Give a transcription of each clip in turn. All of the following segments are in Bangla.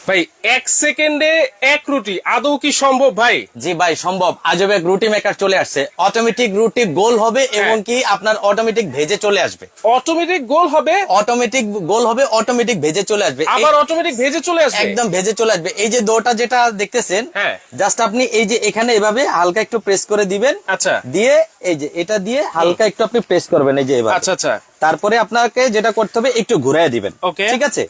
ভাই 1 সেকেন্ডে এক রুটি আদৌ কি সম্ভব ভাই? জি ভাই সম্ভব। আজব এক রুটি মেকার চলে আসছে, অটোমেটিক রুটি গোল হবে এবং কি আপনার অটোমেটিক ভেজে চলে আসবে। অটোমেটিক গোল হবে, অটোমেটিক গোল হবে, অটোমেটিক ভেজে চলে আসবে, আবার অটোমেটিক ভেজে চলে আসবে। একদম ভেজে চলে আসবে। এই যে ডোটা যেটা দেখতেছেন, হ্যাঁ। জাস্ট আপনি এই যে এখানে এভাবে হালকা একটু প্রেস করে দিবেন। আচ্ছা। দিয়ে এই যে এটা দিয়ে হালকা একটু আপনি প্রেস করবেন, এই যে এভাবে। আচ্ছা আচ্ছা। তারপরে আপনাকে যেটা করতে হবে একটু ঘুরাই দিবেন। ওকে। ঠিক আছে,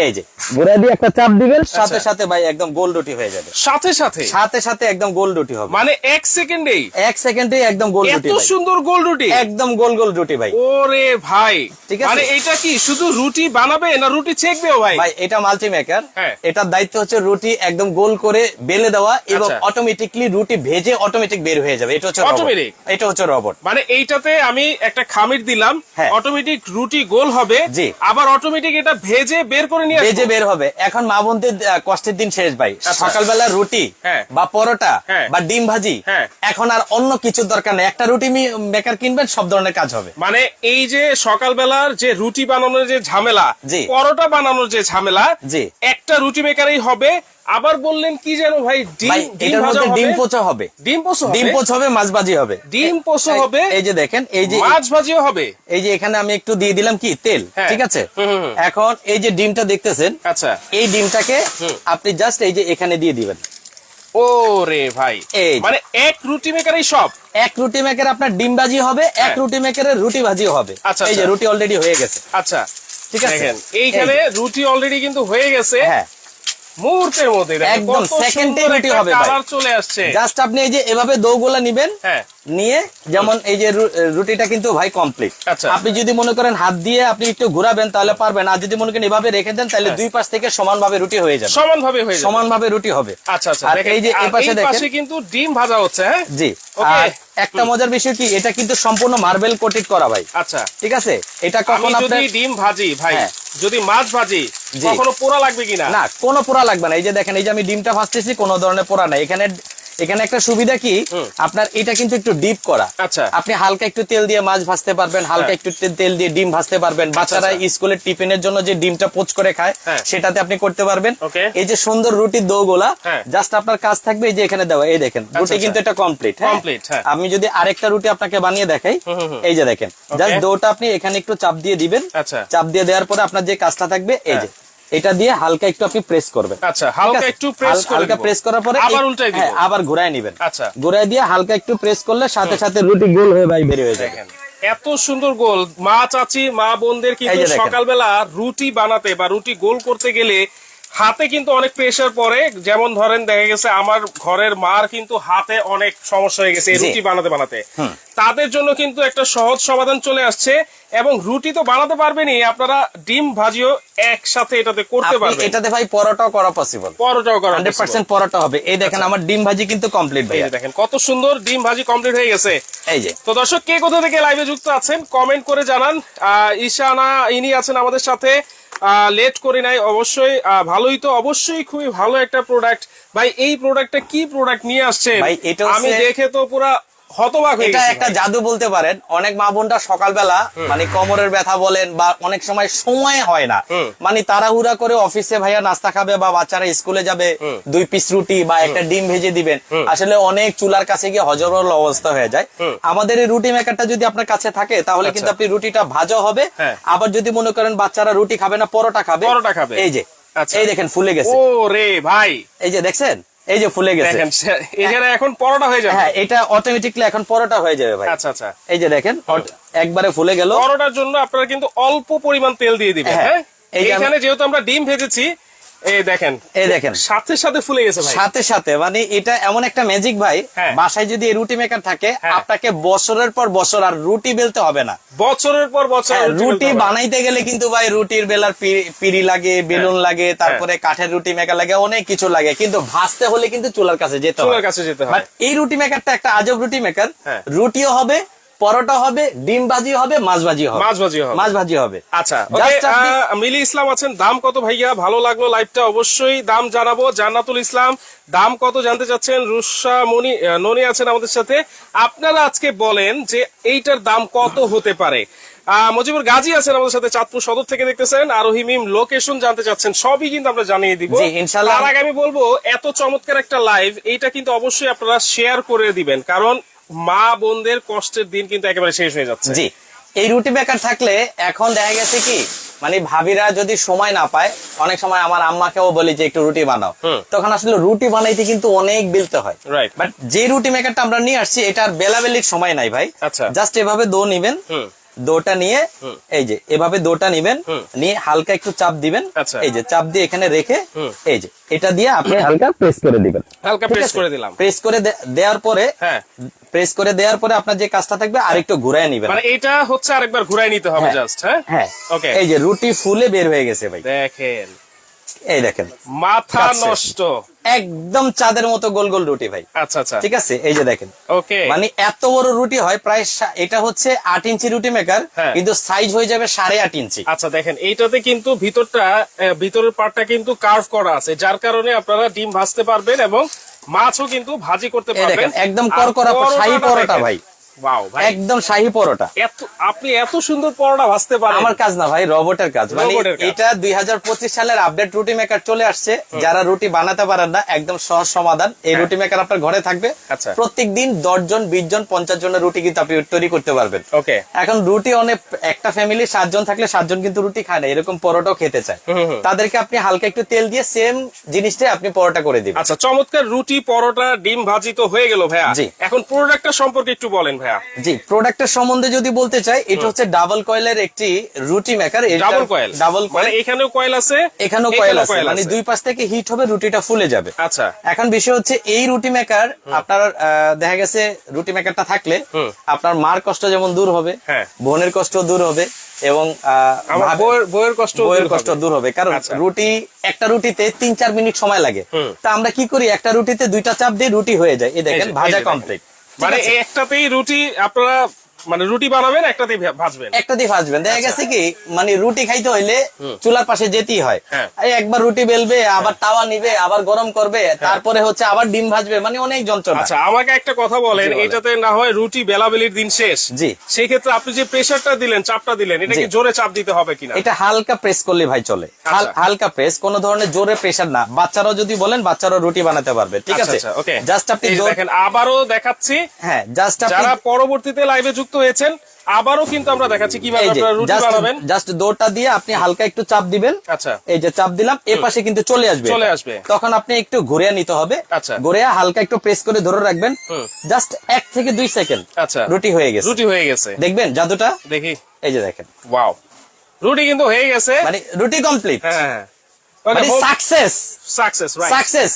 এই যে ঘুরাই দিয়ে একটা চাপ দিবেন, সাথে সাথে ভাই একদম গোল রুটি হয়ে যাবে। সাথে সাথে সাথে সাথে একদম গোল রুটি হবে, মানে 1 সেকেন্ডেই 1 সেকেন্ডে একদম গোল রুটি। এত ভাই সুন্দর গোল রুটি, একদম গোল গোল রুটি ভাই। ওরে ভাই, ঠিক আছে। মানে এটা কি শুধু রুটি বানাবে না রুটি ছেকবেও ভাই? ভাই এটা মাল্টি মেকার, হ্যাঁ। এটার দায়িত্ব হচ্ছে রুটি একদম গোল করে বেলে দেওয়া এবং আচ্ছা। অটোমেটিকলি রুটি ভেজে অটোমেটিক বের হয়ে যাবে। এটা হচ্ছে Automatic? রোবট, এটা হচ্ছে রোবট। মানে এইটাতে আমি একটা খামির দিলাম, হ্যাঁ। অটোমেটিক রুটি গোল হবে, জি। আবার অটোমেটিক এটা ভেজে বের করে নিয়ে ভেজে আসবে। বের হবে। এখন মা বোনদের কষ্টের দিন শেষ ভাই। আচ্ছা। সকালবেলা রুটি হ্যাঁ। বা পরোটা হ্যাঁ। বা ডিম ভাজি, হ্যাঁ। এখন আর অন্য কিছুর দরকার নেই। একটা রুটি মেকার কিনবেন, সব ধরনের কাজ হবে। মানে এই যে সকালবেলার যে রুটি বানানোর যে ঝামেলা, জি। পরোটা বানানোর যে ঝামেলা, জি। একটা রুটি মেকারেই হবে। আবার বললেন কি যেন ভাই, ভাই ডিম এটার ভাজা মধ্যে হবে, ডিম পোচা হবে, ডিম পোস্ত হবে, ডিম পোচ হবে, মাছ ভাজি হবে, ডিম পোস্ত হবে, এই যে দেখেন, এই যে মাছ ভাজিও হবে। এই যে এখানে আমি একটু দিয়ে দিলাম কি তেল। হ্যাঁ। ঠিক আছে, হুম। এখন এই যে ডিমটা দেখতেছেন, আচ্ছা। এই ডিমটাকে আপনি জাস্ট এই যে এখানে দিয়ে দিবেন। ওরে ভাই, এই। মানে এক রুটি মেকারেই সব। এক রুটি মেকারে আপনার ডিম ভাজি হবে, এক হ্যাঁ। রুটি মেকারের রুটি ভাজিও হবে। আচ্ছা, এই যে আচ্ছা। রুটি অলরেডি হয়ে গেছে। আচ্ছা ঠিক আছে, দেখেন এইখানে রুটি অলরেডি কিন্তু হয়ে গেছে। হ্যাঁ মুহূর্তের মধ্যে দেখেন একদম কত সেকেন্ডে সুন্দর রুটি একটা হবে ভাই। কালার চলে আসছে। জাস্ট আপনি এই যে এভাবে দৌগুলা নিবেন, হ্যাঁ। নিয়ে যেমন এই যে রুটিটা কিন্তু ভাই কমপ্লিট। আচ্ছা। আপনি যদি মনে করেন হাত দিয়ে আপনি একটু ঘোরাবেন তাহলে পারবেন, আর যদি মনে করেন এভাবে রেখে দেন তাহলে দুই পাশ থেকে সমানভাবে রুটি হয়ে যাবে, সমানভাবে হয়ে যাবে। সমানভাবে রুটি হবে। আচ্ছা আচ্ছা। আর দেখেন, এই যে এই আর পাশে এই দেখেন, পাশে কিন্তু ডিম ভাজা হচ্ছে। হ্যাঁ জি। ওকে। আর একটা মজার বিষয় কি, এটা কিন্তু সম্পূর্ণ মার্বেল কোটেড করা ভাই। আচ্ছা। ঠিক আছে, এটা আমি কখন যদি আপনার ডিম ভাজি ভাই, হ্যাঁ। যদি মাছ ভাজি, জি। কখনো পোড়া লাগবে কিনা? না, কোনো পোড়া লাগবে না। এই যে দেখেন, এই যে আমি ডিমটা ভাজতেছি, কোনো ধরনের পোড়া নাই। এখানে একটা সুবিধা কি, আপনার এটা কিন্তু একটু ডিপ করা। আচ্ছা। আপনি হালকা একটু তেল দিয়ে মাছ ভাজতে পারবেন, হালকা একটু তেল দিয়ে ডিম ভাজতে পারবেন। বাচ্চারা স্কুলের টিফিনের জন্য যে ডিমটা পোচ করে খায়, হ্যাঁ। সেটাতে আপনি করতে পারবেন। ওকে। এই যে সুন্দর রুটির দৌগোলা, হ্যাঁ। জাস্ট আপনার কাজ থাকবে এই যে এখানে দেওয়া। এই দেখেন রুটি আচ্ছা। কিন্তু এটা কমপ্লিট। Complete, হ্যাঁ। আমি যদি আরেকটা রুটি আপনাকে বানিয়ে দেখাই, এই যে দেখেন, জাস্ট দৌটা আপনি এখানে একটু চাপ দিয়ে দিবেন। আচ্ছা। চাপ দিয়ে দেওয়ার পরে আপনার যে কাজটা থাকবে, এই যে এটা দিয়ে হালকা একটু আপনি প্রেস করবেন। আচ্ছা, ঠিক হালকা আছে? একটু প্রেস করে হালকা দিব। প্রেস করার পরে আবার উল্টাই দিব। হ্যাঁ, আবার ঘুরায় নেবেন। আচ্ছা। ঘুরায় দিয়ে হালকা একটু প্রেস করলে সাথে সাথে রুটি গোল হয়ে ভাই বের হয়ে যাবে। দেখেন এত সুন্দর গোল। মা চাচি মা বোনদের এই কিন্তু যে দেখেন। সকালবেলা রুটি বানাতে বা রুটি গোল করতে গেলে হাতে কিন্তু অনেক প্রেসার পড়ে। যেমন ধরেন দেখা গেছে আমার ঘরের মার কিন্তু হাতে অনেক সমস্যা হয়ে গেছে এই জি। রুটি বানাতে। তাদের জন্য কিন্তু একটা সহজ সমাধান চলে আসছে। এবং রুটি তো বানাতে পারবেনই, আপনারা ডিম ভাজিও একসাথে এটাতে করতে আপনি পারবেন। এটাতে ভাই পরোটাও করা পসিবল, পরোটাও করা 100% পরোটা হবে। এই দেখেন আমার ডিম ভাজি কিন্তু কমপ্লিট ভাই। এই যে দেখেন কত সুন্দর ডিম ভাজি কমপ্লিট হয়ে গেছে। এই যে তো দর্শক, কে কোথা থেকে লাইভে যুক্ত আছেন কমেন্ট করে জানান। ঈশানা ইনি আছেন আমাদের সাথে, লেট করি নাই অবশ্যই। ভালোই তো, অবশ্যই খুবই ভালো একটা প্রোডাক্ট ভাই। এই প্রোডাক্টটা কি প্রোডাক্ট নিয়ে আসছেন ভাই, এটা আমি হচ্ছে- দেখে তো পুরা হতবাক হয়ে এটা গেছি একটা ভাই। জাদু বলতে পারেন। অনেক মা বোনটা সকালবেলা মানে কোমরের ব্যথা বলেন বা অনেক সময় সময় হয় না, মানে তাড়াহুড়া করে অফিসে ভাইয়া নাস্তা খাবে বা বাচ্চারা স্কুলে যাবে, 2 পিস রুটি বা একটা ডিম ভেজে দিবেন, আসলে অনেক চুলার কাছে গিয়ে হজবরল অবস্থা হয়ে যায়। আমাদের এই রুটি মেকারটা যদি আপনার কাছে থাকে তাহলে কিন্তু আপনি রুটিটা ভাজা হবে। হ্যাঁ। আবার যদি মনে করেন বাচ্চারা রুটি খাবে না, পরোটা খাবে, পরোটা খাবে। এই যে আচ্ছা। এই দেখেন ফুলে গেছে। ও রে ভাই, এই যে দেখছেন, এই যে ফুলে গেছে। দেখেন এখানে এখন পরোটা হয়ে যাবে। হ্যাঁ, এটা অটোমেটিকলি এখন পরোটা হয়ে যাবে ভাই। আচ্ছা আচ্ছা। এই যে দেখেন একবারে ফুলে গেল। পরোটার জন্য আপনারা কিন্তু অল্প পরিমাণ তেল দিয়ে দিবেন। হ্যাঁ। হ্যাঁ, এই যে এখানে যেহেতু আমরা ডিম ভেজেছি, এই দেখেন এই দেখেন সাথে সাথে ফুলে গেছে ভাই। সাথে সাথে, মানে এটা এমন একটা ম্যাজিক ভাই। হ্যাঁ। বাসায় যদি এই রুটি মেকার থাকে, হ্যাঁ। আপনাকে বছরের পর বছর আর রুটি বেলতে হবে না। বছরের পর বছর হ্যাঁ, রুটি বেলতে হবে। বানাইতে গেলে কিন্তু ভাই রুটির বেলার পিড়ি লাগে, বেলুন লাগে, তারপরে কাঠের রুটি মেকার লাগে, অনেক কিছু লাগে, কিন্তু ভাজতে হলে কিন্তু চুলার কাছে যেতে হবে। চুলার কাছে যেতে হবে। বাট এই রুটি মেকারটা একটা আজব রুটি মেকার। হ্যাঁ। রুটিও হবে, পরোটা হবে, ডিম ভাজি হবে, মাছ ভাজি হবে। মাছ ভাজি হবে। মাছ ভাজি হবে। আচ্ছা, Just আপনি- মিলি ইসলাম আছেন, দাম কত ভাইয়া? ভালো লাগলো লাইভটা, অবশ্যই দাম জানাবো। জান্নাতুল ইসলাম দাম কত জানতে চাচ্ছেন? রুষা মনি ননি আছেন আমাদের সাথে। আপনারা আজকে বলেন যে এইটার দাম কত হতে পারে। মজিবুর গাজী আছেন আমাদের সাথে, চাঁদপুর সদর থেকে দেখতেছেন। আরোহী মিম লোকেশন জানতে চাচ্ছেন, সবই কিন্তু আমরা জানিয়ে দিব জি, ইনশাআল্লাহ। তার আগে আমি বলবো, এত চমৎকার একটা লাইভ, এইটা কিন্তু অবশ্যই আপনারা শেয়ার করে দিবেন, কারণ মা বোনদের কষ্টের দিন কিন্তু একেবারে শেষ হয়ে যাচ্ছে। জি, এই রুটি বেকার থাকলে এখন দেখা গেছে কি, মানে ভাবিরা যদি সময় না পায়, অনেক সময় আমার আম্মাকেও বলি যে একটু রুটি বানাও, তখন আসলে রুটি বানাইতে কিন্তু অনেক বেলতে হয়। রাইট। বাট যে রুটি মেকারটা আমরা নিয়ে আসছি, এটার বেলাবেলির সময় নাই ভাই। আচ্ছা। জাস্ট এভাবে দো নিবেন, দোটা নিয়ে এই যে এভাবে দোটা নিবেন, নিয়ে হালকা একটু চাপ দিবেন। আচ্ছা। এই যে চাপ দিয়ে এখানে রেখে এই যে এটা দিয়ে আপনি হালকা প্রেস করে দিবেন। হালকা ঠিক প্রেস আছে? করে দিলাম। প্রেস করে দেওয়ার পরে, হ্যাঁ, প্রেস করে দেওয়ার পরে আপনার যে কাজটা থাকবে আরেকটু ঘুরায় নিবেন। মানে এটা হচ্ছে আরেকবার ঘুরাই নিতে হবে জাস্ট। হ্যাঁ হ্যাঁ, ওকে। এই যে রুটি ফুলে বের হয়ে গেছে ভাই, দেখেন, এই দেখেন মাথা কাটছে। নষ্ট। একদম চাঁদের মতো গোল গোল রুটি ভাই। আচ্ছা আচ্ছা, ঠিক আছে, এই যে দেখেন, ওকে। মানে এত বড় রুটি হয় প্রায় এটা হচ্ছে 8 ইঞ্চি রুটি মেকার, হ্যাঁ। কিন্তু সাইজ হয়ে যাবে 8.5 ইঞ্চি। আচ্ছা দেখেন, এইটাতে কিন্তু ভিতরের পার্টটা কিন্তু কার্ভ করা আছে, যার কারণে আপনারা ডিম ভাজতে পারবেন এবং মাছও কিন্তু ভাজি করতে এই পারবেন। দেখেন, একদম করকরা শাহী পরোটা ভাই, ওয়াও ভাই, একদম শাহী পরোটা। আপনি এত সুন্দর পরোটা ভাজতে পারেন। আমার কাজ না ভাই, রোবটের কাজ। মানে রোবটের কাজ। এটা 2025 সালের আপডেট রুটি মেকার চলে আসছে। যারা রুটি বানাতে পারেন না, একদম সহজ সমাধান। এই রুটি মেকার আপনার ঘরে থাকবে। আচ্ছা। প্রত্যেক দিন 10 জন, 20 জন, 50 জনের রুটি কিন্তু আপনি তৈরি করতে পারবেন। ওকে। এখন রুটি অনেক, একটা ফ্যামিলি 7 জন থাকলে 7 জন কিন্তু রুটি খায় না, এরকম পরোটাও খেতে চায়। তাদেরকে আপনি হালকা একটু তেল দিয়ে সেম জিনিসটাই আপনি পরোটা করে দিবেন। আচ্ছা, চমৎকার রুটি পরোটা ডিম ভাজি তো হয়ে গেল ভাইয়া। জি। এখন প্রোডাক্টটা সম্পর্কে একটু বলেন ভাইয়া। জি, প্রোডাক্টের সম্বন্ধে যদি বলতে চাই, এটা হচ্ছে ডাবল কয়েলের একটি রুটি মেকার। ডাবল কয়েল, ডাবল মানে কয়েল, এখানেও কয়েল আছে, এখানেও কয়েল আছে, মানে দুই পাশ থেকে হিট হবে, রুটিটা ফুলে যাবে। আচ্ছা। এখন বিষয় হচ্ছে এই রুটি মেকার আপনার দেখা গেছে রুটি মেকারটা থাকলে আপনার মার কষ্ট যেমন দূর হবে, হ্যাঁ। বোনের কষ্ট দূর হবে, এবং আমার বউয়ের কষ্ট দূর হবে। কারণ আচ্ছা। রুটি, একটা রুটিতে 3-4 মিনিট সময় লাগে। তা আমরা কি করি, একটা রুটিতে 2টা চাপ দিয়ে রুটি হয়ে যায়। এই দেখেন, এই যে ভাজা দেখেন। কমপ্লিট। মানে একটাতেই রুটি আপনারা, মানে রুটি বানাবেন, একটাতেই ভাজবেন। একটা দিয়ে ভাজবেন। দেখা গেছে কি, মানে রুটি খাইতে হইলে চুলার পাশে যেতেই হয়। হ্যাঁ। এই একবার রুটি বেলবে, আবার তাওয়া নিবে, আবার গরম করবে, তারপরে হচ্ছে আবার ডিম ভাজবে, মানে অনেক যন্ত্রণা। আচ্ছা, আমাকে একটা কথা বলেন, জি, বলেন। এটাতে না হয় রুটি বেলাবেলির দিন শেষ, জি। সেই ক্ষেত্রে আপনি যে প্রেসারটা দিলেন, চাপটা দিলেন, এটা কি জি। জোরে চাপ দিতে হবে কিনা? এটা হালকা প্রেস করলে ভাই চলে। আচ্ছা। হালকা প্রেস, কোন ধরনের জোরে প্রেসার না। বাচ্চারাও যদি বলেন, বাচ্চারাও রুটি বানাতে পারবে। ঠিক আছে, ওকে। জাস্ট আপনি এই যে দেখেন, আবারও দেখাচ্ছি, হ্যাঁ, জাস্ট আপনি যারা পরবর্তীতে লাইভে যুক্ত হয়েছেন, আবারও কিন্তু আমরা দেখাচ্ছি কিভাবে এই যে আপনারা রুটি বানাবেন। জাস্ট দোটা দিয়ে আপনি হালকা একটু চাপ দিবেন। আচ্ছা। এই যে চাপ দিলাম, এ পাশে কিন্তু চলে আসবে। চলে আসবে। তখন আপনি একটু ঘুরিয়ে নিতে হবে। আচ্ছা। ঘুরিয়ে হালকা একটু প্রেস করে ধরে রাখবেন। জাস্ট 1 থেকে 2 সেকেন্ড। আচ্ছা, রুটি হয়ে গেছে। রুটি হয়ে গেছে। দেখবেন জাদুটা, দেখি। এই যে দেখেন, ওয়াও, রুটি কিন্তু হয়ে গেছে। মানে রুটি কমপ্লিট, হ্যাঁ, মানে সাকসেস। Success, right.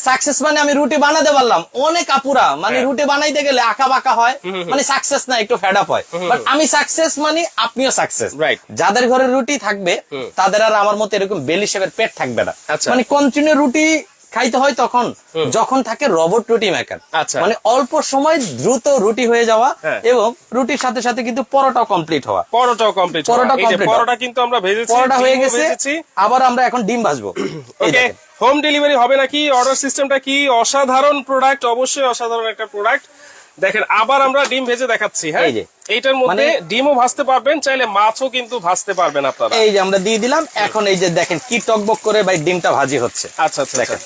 সাকসেস মানে আমি রুটি বানাতে পারলাম। অনেক আপুরা মানে রুটি বানাইতে গেলে আঁকা বাঁকা হয়, মানে সাকসেস না, একটু ফেড আপ হয়। বাট আমি সাকসেস, মানে আপনিও সাকসেস। Right. যাদের ঘরে রুটি থাকবে, তাদের আর আমার মতো এরকম বেলি শেপের পেট থাকবে না। আচ্ছা। মানে কন্টিনিউ রুটি খাইতে হয় তখন যখন থাকে রোবট রুটি মেকার। আচ্ছা। মানে অল্প সময় দ্রুত রুটি হয়ে যাওয়া, হ্যাঁ। এবং রুটির সাথে সাথে কিন্তু পরোটাও কমপ্লিট হওয়া। পরোটাও কমপ্লিট। পরোটা complete পরোটা কিন্তু আমরা ভেজেছি, পরোটা হয়ে ডিমও গেছে, ভেজেছি। আবার আমরা এখন ডিম ভাজবো। এই ওকে, দেখেন। হোম ডেলিভারি হবে নাকি? অর্ডার সিস্টেমটা কি? অসাধারণ প্রোডাক্ট, অবশ্যই অসাধারণ একটা প্রোডাক্ট। দেখেন, আবার আমরা ডিম ভেজে দেখাচ্ছি। হ্যাঁ, এই যে। এইটার মধ্যে ডিমও ভাজতে পারবেন, চাইলে মাছও কিন্তু ভাজতে পারবেন আপনারা। এই যে আমরা দিয়ে দিলাম। এখন এই যে দেখেন কি টকবক করে ভাই ডিমটা ভাজি হচ্ছে। আচ্ছা আচ্ছা, দেখেন।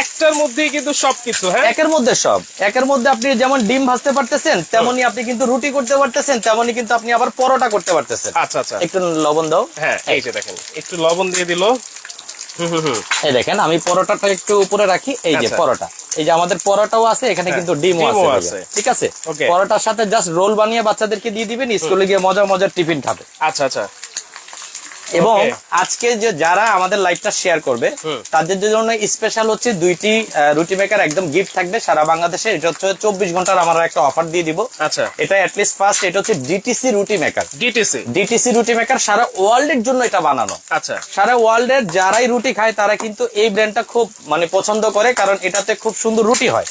একটার মধ্যেই কিন্তু সবকিছু। হ্যাঁ, একের মধ্যে সব। একের মধ্যে আপনি যেমন ডিম ভাজতে পারতেছেন, তেমনি আপনি কিন্তু রুটি করতে পারতেছেন, তেমনি কিন্তু আপনি আবার পরোটা করতে পারতেছেন। আচ্ছা আচ্ছা। একটু লবণ দাও। হ্যাঁ, এই যে দেখেন, একটু লবণ দিয়ে দিল। এই দেখেন, আমি পরোটাটা একটু উপরে রাখি। এই যে আচ্ছা। পরোটা, এই যে আমাদের পরোটাও আছে, এখানে কিন্তু ডিমও ডিমও আছে আছে। ভাইয়া। ঠিক আছে, Okay. পরোটার সাথে জাস্ট রোল বানিয়ে বাচ্চাদেরকে দিয়ে দিবেন, স্কুলে গিয়ে মজার মজার টিফিন খাবে। আচ্ছা আচ্ছা, এবং Okay. আজকে যে যারা আমাদের লাইভটা শেয়ার করবে তাদের জন্য স্পেশাল হচ্ছে দুইটি রুটি মেকার একদম গিফট থাকবে সারা বাংলাদেশে। এটা হচ্ছে 24 ঘন্টার আমরা একটা অফার দিয়ে দিব। আচ্ছা, এটা অ্যাটলিস্ট ফার্স্ট, এটা হচ্ছে ডিটিসি রুটি মেকার। ডিটিসি। ডিটিসি রুটি মেকার সারা ওয়ার্ল্ডের জন্য এটা বানানো। আচ্ছা, সারা ওয়ার্ল্ডের যারাই রুটি খায় তারা কিন্তু এই ব্র্যান্ডটা খুব মানে পছন্দ করে, কারণ এটাতে খুব সুন্দর রুটি হয়।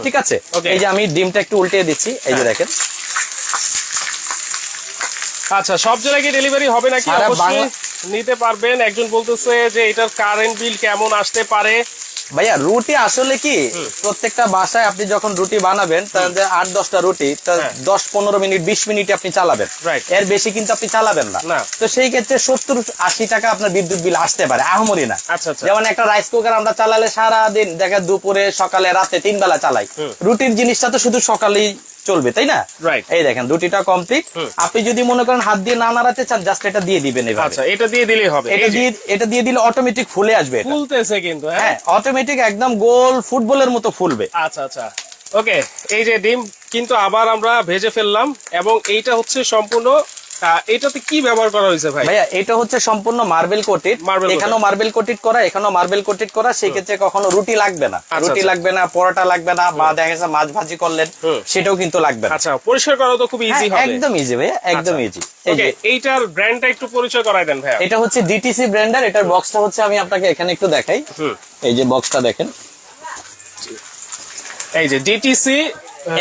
ঠিক আছে, Okay. এই যে আমি ডিমটা একটু উল্টিয়ে দিচ্ছি, এই যে দেখেন। আচ্ছা, সব জায়গায় কি ডেলিভারি হবে নাকি? সারা অবশ্যই নিতে পারবেন। একজন বলতেছে যে এটার কারেন্ট বিল কেমন আসতে পারে? ভাইয়া রুটি আসলে কি প্রত্যেকটা বাসায় আপনি যখন রুটি বানাবেন তাহলে 8-10টা রুটি 10-15 মিনিট 20 মিনিটে আপনি চালাবেন, Right. এর বেশি কিন্তু আপনি চালাবেন না। না। তো সেই ক্ষেত্রে 70-80 টাকা আপনার বিদ্যুৎ বিল আসতে পারে, আহামরি না। আচ্ছা, আচ্ছা। যেমন একটা রাইস কুকার আমরা চালালে সারা দিন দেখা দুপুরে সকালে রাতে 3 বেলা চালাই, রুটির জিনিসটা তো শুধু সকালেই চলবে, তাই না? Right. এই দেখেন রুটিটা কমপ্লিট। আপনি যদি মনে করেন হাত দিয়ে না নাড়াতে চান, জাস্ট এটা দিয়ে দিবেন এভাবে। আচ্ছা, এটা দিয়ে দিলেই হবে। এটা দিয়ে দিলে অটোমেটিক ফুলে আসবে এটা। ফুলতেছে কিন্তু, হ্যাঁ। হ্যাঁ, অটোমেটিক একদম গোল ফুটবলের মতো ফুলবে। আচ্ছা, আচ্ছা, ওকে। এই যে ডিম কিন্তু আবার আমরা ভেজে ফেললাম, এবং এইটা হচ্ছে সম্পূর্ণ এটাতে কি ব্যবহার করা হয়েছে ভাই? ভাইয়া এটা হচ্ছে সম্পূর্ণ মার্বেল কোটেড, Marble coated। এখানেও মার্বেল কোটেড করা, এখানেও মার্বেল কোটেড করা। সেই ক্ষেত্রে কখনো রুটি লাগবে না, রুটি আচ্ছা। লাগবে না, পরোটা লাগবে না, বা দেখা গেছে মাছ ভাজি করলেন সেটাও কিন্তু লাগবে না। আচ্ছা, পরিষ্কার করা তো খুব ইজি হ্যাঁ, হবে। একদম ইজি ভাইয়া, একদম আচ্ছা। ইজি। এই ওকে, যে এইটার ব্র্যান্ডটা একটু পরিচয় করায় দেন ভাইয়া। এটা হচ্ছে ডিটিসি ব্র্যান্ডার। এটার বক্সটা হচ্ছে আমি আপনাকে এখানে একটু দেখাই। এই যে বক্সটা দেখেন, এই যে ডিটিসি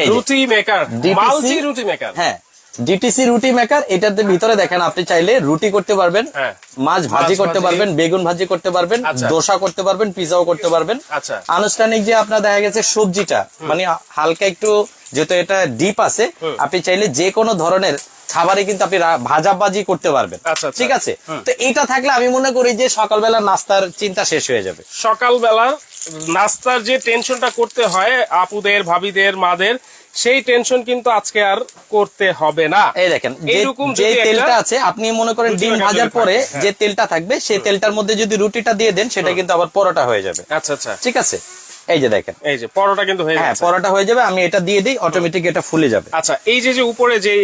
এই যে। রুটি মেকার, DTC মাল্টি রুটি মেকার। হ্যাঁ, ডিটিসি রুটি মেকার। এটাতে ভিতরে দেখেন আপনি চাইলে রুটি করতে পারবেন, হ্যাঁ। মাছ ভাজি করতে ভাজি। পারবেন, বেগুন ভাজি করতে পারবেন, আচ্ছা। দোসা করতে পারবেন, পিজাও করতে পারবেন। আচ্ছা। আনুষ্ঠানিক যে আপনার দেখা গেছে সবজিটা মানে হালকা একটু, যেহেতু এটা ডিপ আছে, আপনি চাইলে যে কোনো ধরনের খাবারে কিন্তু আপনি ভাজাভাজি করতে পারবেন। আচ্ছা, আচ্ছা। ঠিক আছে, তো এটা থাকলে আমি মনে করি যে সকালবেলা নাস্তার চিন্তা শেষ হয়ে যাবে। সকালবেলা নাস্তার যে টেনশনটা করতে হয় আপুদের, ভাবিদের, মাদের, সেই টেনশন কিন্তু আজকে আর করতে হবে না। এই দেখেন এইরকম যে যদি তেলটা একটা আছে, আপনি মনে করেন রুটি ডিম মেকার ভাজার যদি পরে থাকে, হ্যাঁ। যে তেলটা থাকবে সেই তেলটার মধ্যে যদি রুটিটা দিয়ে দেন, সেটা কিন্তু আবার পরোটা হয়ে যাবে। আচ্ছা, আচ্ছা, ঠিক আছে, এই যে দেখেন, এই যে পরোটা কিন্তু হয়ে হ্যাঁ যাচ্ছে। পরোটা হয়ে যাবে। আমি এটা দিয়ে দিই, অটোমেটিক এটা ফুলে যাবে। আচ্ছা, এই যে যে উপরে যে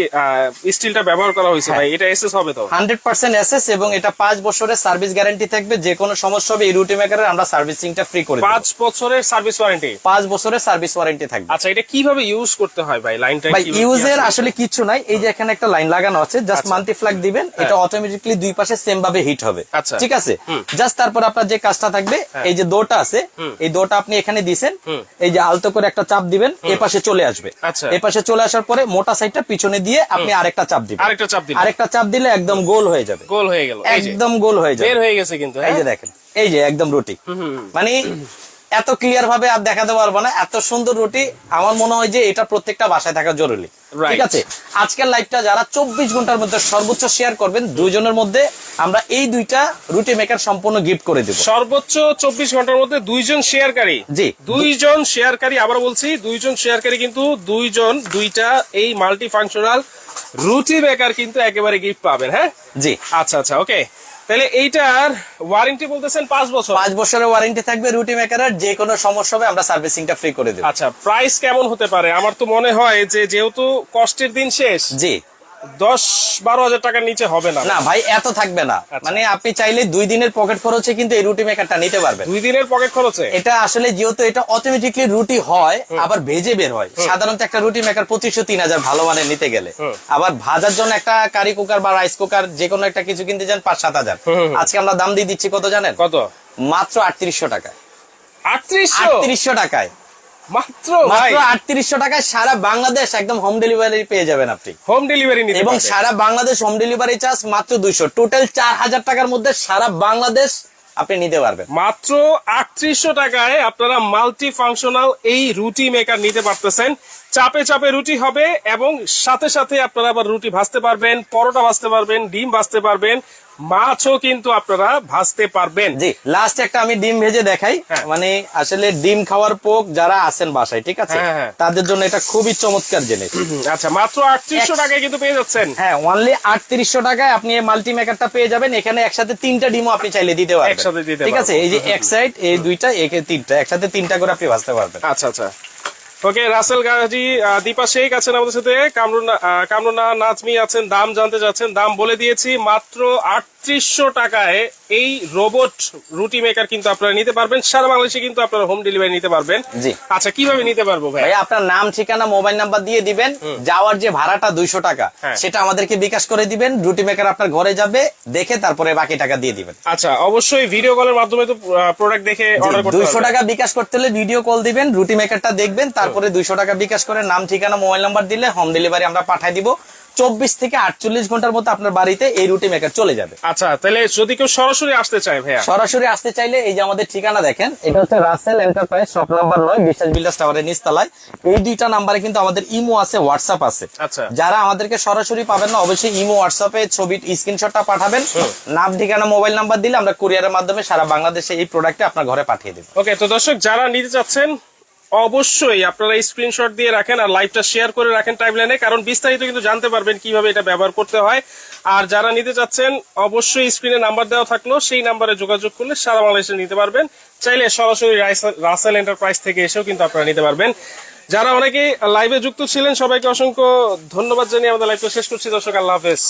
স্টিলটা ব্যবহার করা হয়েছে হ্যাঁ। ভাই, এটা এসএস হবে তো? 100% এসএস, এবং এটা 5 বছরের সার্ভিস গ্যারান্টি থাকবে। যে কোনো সমস্যা হবে এই রুটি মেকারের আমরা সার্ভিসিংটা ফ্রি করে দেব। 5 বছরের সার্ভিস ওয়ারেন্টি। 5 বছরের সার্ভিস ওয়ারেন্টি থাকবে। আচ্ছা, এটা কিভাবে ইউজ করতে হয় ভাই? লাইনটা ভাই ইউজের আসলে কিছু নাই, এই যে এখানে একটা লাইন লাগানো আছে, জাস্ট আচ্ছা। মাল্টি ফ্ল্যাগ দিবেন, এটা অটোমেটিকলি দুই পাশে সেম ভাবে হিট হবে। আচ্ছা। ঠিক আছে, জাস্ট তারপর আপনার যে কাজটা থাকবে, এই যে দোটা আছে, এই দোটা আপনি এখানে দিবেন, এই যে আলতো করে একটা চাপ দিবেন, এই পাশে চলে আসবে। আচ্ছা। এই পাশে চলে আসার পরে মোটা সাইডটা পিছনে দিয়ে আপনি আরেকটা চাপ দিবেন, আরেকটা চাপ দিলে আরেকটা চাপ দিলে একদম গোল হয়ে যাবে। গোল হয়ে গেল। এই যে একদম গোল হয়ে যাবে, বের হয়ে গেছে কিন্তু, এই হ্যাঁ? যে দেখেন, এই যে একদম রুটি। মানে এত ক্লিয়ার ভাবে আর দেখাতে পারবো না, এত সুন্দর রুটি। আমার মনে হয় যে এটা প্রত্যেকটা বাসায় থাকা জরুরি। Right. ঠিক আছে, আজকের লাইভটা যারা 24 ঘন্টার মধ্যে সর্বোচ্চ শেয়ার করবেন, দুইজনের মধ্যে আমরা এই দুইটা রুটি মেকার সম্পূর্ণ গিফট করে দেব। সর্বোচ্চ 24 ঘন্টার মধ্যে 2 জন শেয়ারকারী। জি। 2 জন শেয়ারকারী, আবার বলছি 2 জন শেয়ারকারী কিন্তু 2 জন দুইটা এই মাল্টি ফাংশনাল রুটি মেকার কিন্তু একেবারে গিফট পাবেন। হ্যাঁ, জি, আচ্ছা, আচ্ছা, ওকে। তাহলে এইটার ওয়ারেন্টি বলতেছেন 5 বছর। 5 বছরের ওয়ারেন্টি থাকবে রুটি মেকারের। যে কোনো সমস্যা হবে আমরা সার্ভিসিংটা ফ্রি করে দেব। আচ্ছা, প্রাইস কেমন হতে পারে? আমার তো মনে হয় যে যেহেতু কষ্টের দিন শেষ, জি, 10-12 হাজার টাকার নিচে হবে না। না ভাই এত থাকবে না। মানে আপনি চাইলে 2 দিনের পকেট খরচে কিন্তু এই রুটি মেকারটা নিতে পারবেন। 2 দিনের পকেট খরচে? এটা আসলে যেহেতু এটা অটোমেটিকলি রুটি হয়, আবার ভেজে বের হয়। সাধারণত একটা রুটি মেকার 2500-3000 ভালো মানের নিতে গেলে, আবার ভাজার জন্য একটা কারি কুকার বা রাইস কুকার যে কোনো একটা কিছু কিনতে যান 5-7 হাজার। আজকে আমরা দাম দিয়ে দিচ্ছি কত জানেন? কত? মাত্র 3800 টাকায়। 3800 টাকায়, মাত্র ভাই। মাত্র 3800 টাকায় সারা বাংলাদেশ একদম হোম ডেলিভারি পেয়ে যাবেন আপনি। হোম ডেলিভারি নিতে এবং পারবেন। সারা বাংলাদেশ হোম ডেলিভারি চার্জ মাত্র 200। টোটাল 4000 টাকার মধ্যে সারা বাংলাদেশ আপনি নিতে পারবেন। মাত্র 3800 টাকায় আপনারা মাল্টি ফাংশনাল এই রুটি মেকার নিতে পারতেছেন। চাপে চাপে রুটি হবে, এবং সাথে সাথে আপনারা আবার রুটি ভাজতে পারবেন, পরোটা ভাজতে পারবেন, ডিম ভাজতে পারবেন, মাছও কিন্তু আপনারা ভাজতে পারবেন। জি, লাস্ট একটা আমি ডিম ভেজে দেখাই। হ্যাঁ। মানে আসলে ডিম খাওয়ার পোক যারা আছেন বাসায়, ঠিক আছে, হ্যাঁ, হ্যাঁ। তাদের জন্য এটা খুবই চমৎকার জিনিস। আচ্ছা, মাত্র 3800 টাকায় কিন্তু পেয়ে যাচ্ছেন। হ্যাঁ, অনলি 3800 টাকায় আপনি এই মাল্টি মেকারটা পেয়ে যাবেন। এখানে একসাথে 3টা ডিমও আপনি চাইলে দিতে পারবেন। একসাথে দিতে ঠিক আছে, পারবো। এই যে এক সাইড এই দুইটা, একে 3টা, একসাথে 3টা করে আপনি ভাজতে পারবেন। আচ্ছা, আচ্ছা, ওকে। রাসেল গাজী, দীপা শেখ আছেন আমাদের সাথে, কামরুনা নাজমি আছেন। দাম জানতে চাচ্ছেন, দাম বলে দিয়েছি, মাত্র ৩৫০০ টাকায় এই রোবট রুটি মেকার কিন্তু আপনারা নিতে পারবেন। সারা বাংলাদেশে কিন্তু আপনারা হোম ডেলিভারি নিতে পারবেন। জি। আচ্ছা, কিভাবে নিতে পারবো ভাই? ভাই আপনার নাম, ঠিকানা, মোবাইল নাম্বার দিয়ে দিবেন, যাওয়ার যে ভাড়াটা 200 টাকা হ্যাঁ। সেটা আমাদেরকে বিকাশ করে দিবেন, রুটি মেকার আপনার ঘরে যাবে, দেখে তারপরে বাকি টাকা দিয়ে দিবেন। আচ্ছা, অবশ্যই ভিডিও কলের মাধ্যমে তো প্রোডাক্ট দেখে অর্ডার করতে 200 পারবেন। টাকা বিকাশ করতে হলে ভিডিও কল দিবেন, রুটি মেকারটা দেখবেন, তারপরে 200 টাকা বিকাশ করে নাম, ঠিকানা, মোবাইল নাম্বার দিলে হোম ডেলিভারি আমরা পাঠিয়ে দিব। 24 থেকে 48 ঘন্টার মধ্যে আপনার বাড়িতে এই রুটি মেকার চলে যাবে। আচ্ছা, তাহলে যদি কেউ সরাসরি আসতে চায় ভাইয়া? সরাসরি আসতে চাইলে এই যে আমাদের ঠিকানা দেখেন, এটা হচ্ছে রাসেল এন্টারপ্রাইজ, শপ নাম্বার 9, বিশ্বাস বিল্ডার্স টাওয়ারের নিচতলায়। এই দুইটা নাম্বারে কিন্তু আমাদের ইমো আছে, হোয়াটসঅ্যাপ আছে। আচ্ছা। যারা আমাদেরকে সরাসরি পাবেন না, অবশ্যই ইমো, হোয়াটসঅ্যাপে ছবির স্ক্রিনশটটা পাঠাবেন, নাম, ঠিকানা, মোবাইল নাম্বার দিলে আমরা কুরিয়ারের মাধ্যমে সারা বাংলাদেশে এই প্রোডাক্টটা আপনার ঘরে পাঠিয়ে দেব। ওকে, তো দর্শক যারা নিতে চাচ্ছেন অবশ্যই আপনারা স্ক্রিনশট দিয়ে রাখেন আর লাইভটা শেয়ার করে রাখেন টাইমলাইনে, কারণ বিস্তারিত কিন্তু জানতে পারবেন কিভাবে এটা ব্যবহার করতে হয়। আর যারা নিতে চাচ্ছেন অবশ্যই স্ক্রিনে নাম্বার দেওয়া থাকলো, সেই নাম্বারে যোগাযোগ করলে সারা বাংলাদেশে নিতে পারবেন। চাইলে সরাসরি রাসেল এন্টারপ্রাইজ থেকে এসেও কিন্তু আপনারা নিতে পারবেন। যারা অনেকে লাইভে যুক্ত ছিলেন সবাইকে অসংখ্য ধন্যবাদ জানিয়ে আমাদের লাইভটা শেষ করছি। দর্শক, আল্লাহ হাফেজ।